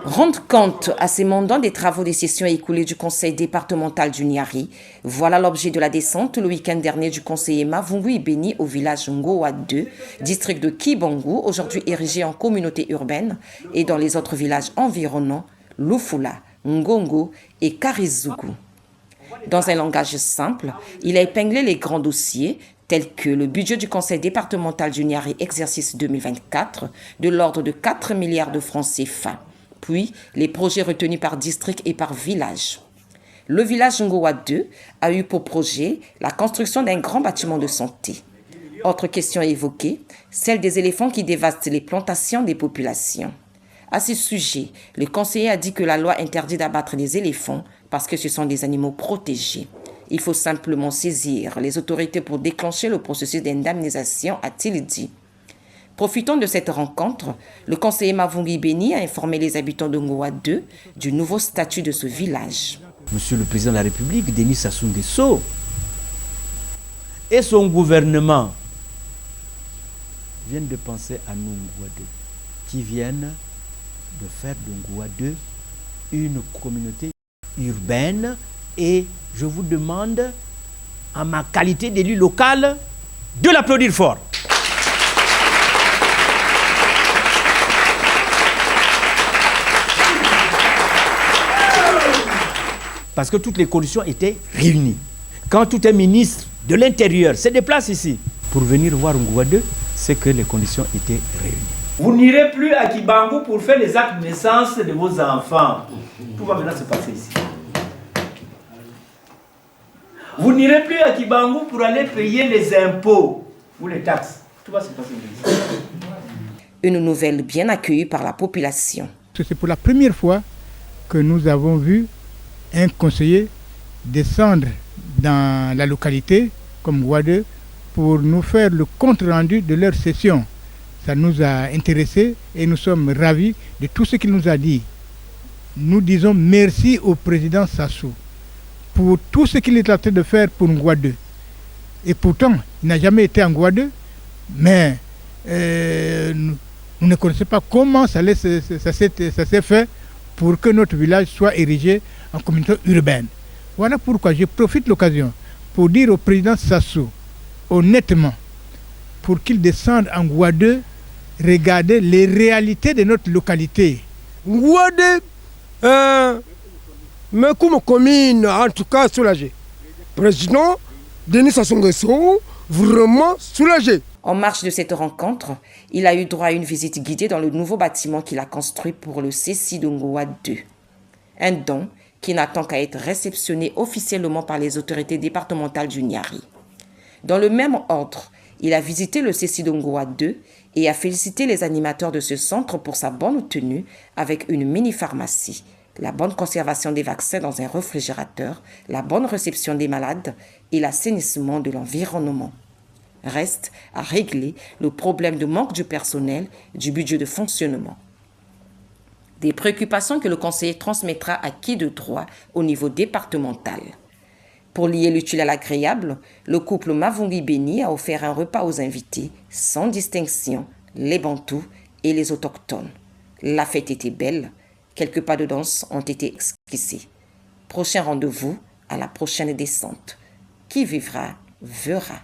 Rendre compte à ses mandants des travaux des sessions écoulées du conseil départemental du Niari. Voilà l'objet de la descente le week-end dernier du conseiller Mavungu Ibeni au village Ngowa 2, district de Kibangu, aujourd'hui érigé en communauté urbaine, et dans les autres villages environnants, Lufula, Ngongo et Karizugu. Dans un langage simple, il a épinglé les grands dossiers tels que le budget du conseil départemental du Niari exercice 2024 de l'ordre de 4 milliards de francs CFA, puis les projets retenus par district et par village. Le village Ngowa 2 a eu pour projet la construction d'un grand bâtiment de santé. Autre question évoquée, celle des éléphants qui dévastent les plantations des populations. À ce sujet, le conseiller a dit que la loi interdit d'abattre les éléphants parce que ce sont des animaux protégés. Il faut simplement saisir les autorités pour déclencher le processus d'indemnisation, a-t-il dit. Profitant de cette rencontre, le conseiller Mavungu Ibeni a informé les habitants de Ngowa 2 du nouveau statut de ce village. Monsieur le président de la République, Denis Sassou Nguesso, et son gouvernement viennent de penser à nous, Ngowa 2, qui viennent de faire de Ngowa 2 une communauté urbaine, et je vous demande, en ma qualité d'élu local, de l'applaudir fort. Parce que toutes les conditions étaient réunies. Quand tout un ministre de l'Intérieur se déplace ici pour venir voir Ngowa 2, c'est que les conditions étaient réunies. Vous n'irez plus à Kibangu pour faire les actes de naissance de vos enfants. Tout va maintenant se passer ici. Vous n'irez plus à Kibangu pour aller payer les impôts ou les taxes. Tout va se passer ici. Une nouvelle bien accueillie par la population. C'est pour la première fois que nous avons vu un conseiller descendre dans la localité comme Ngowa 2 pour nous faire le compte-rendu de leur session. Ça nous a intéressés et nous sommes ravis de tout ce qu'il nous a dit. Nous disons merci au président Sassou pour tout ce qu'il est en train de faire pour Ngowa 2. Et pourtant, il n'a jamais été en Ngowa 2, mais nous ne connaissons pas comment ça s'est fait pour que notre village soit érigé en communauté urbaine. Voilà pourquoi je profite de l'occasion pour dire au président Sassou, honnêtement, pour qu'il descende en Ngowa 2, regarder les réalités de notre localité. Ngowa 2, mais comme commune, en tout cas soulagé. Président Denis Sassou Nguesso, vraiment soulagé. En marge de cette rencontre, il a eu droit à une visite guidée dans le nouveau bâtiment qu'il a construit pour le CECI de Ngowa 2. Un don qui n'attend qu'à être réceptionné officiellement par les autorités départementales du Niari. Dans le même ordre, il a visité le CECI de Ngowa 2 et a félicité les animateurs de ce centre pour sa bonne tenue avec une mini-pharmacie, la bonne conservation des vaccins dans un réfrigérateur, la bonne réception des malades et l'assainissement de l'environnement. Reste à régler le problème de manque de personnel du budget de fonctionnement. Des préoccupations que le conseiller transmettra à qui de droit au niveau départemental. Pour lier l'utile à l'agréable, le couple Mavungu Ibeni a offert un repas aux invités, sans distinction, les Bantous et les autochtones. La fête était belle, quelques pas de danse ont été esquissés. Prochain rendez-vous à la prochaine descente. Qui vivra, verra.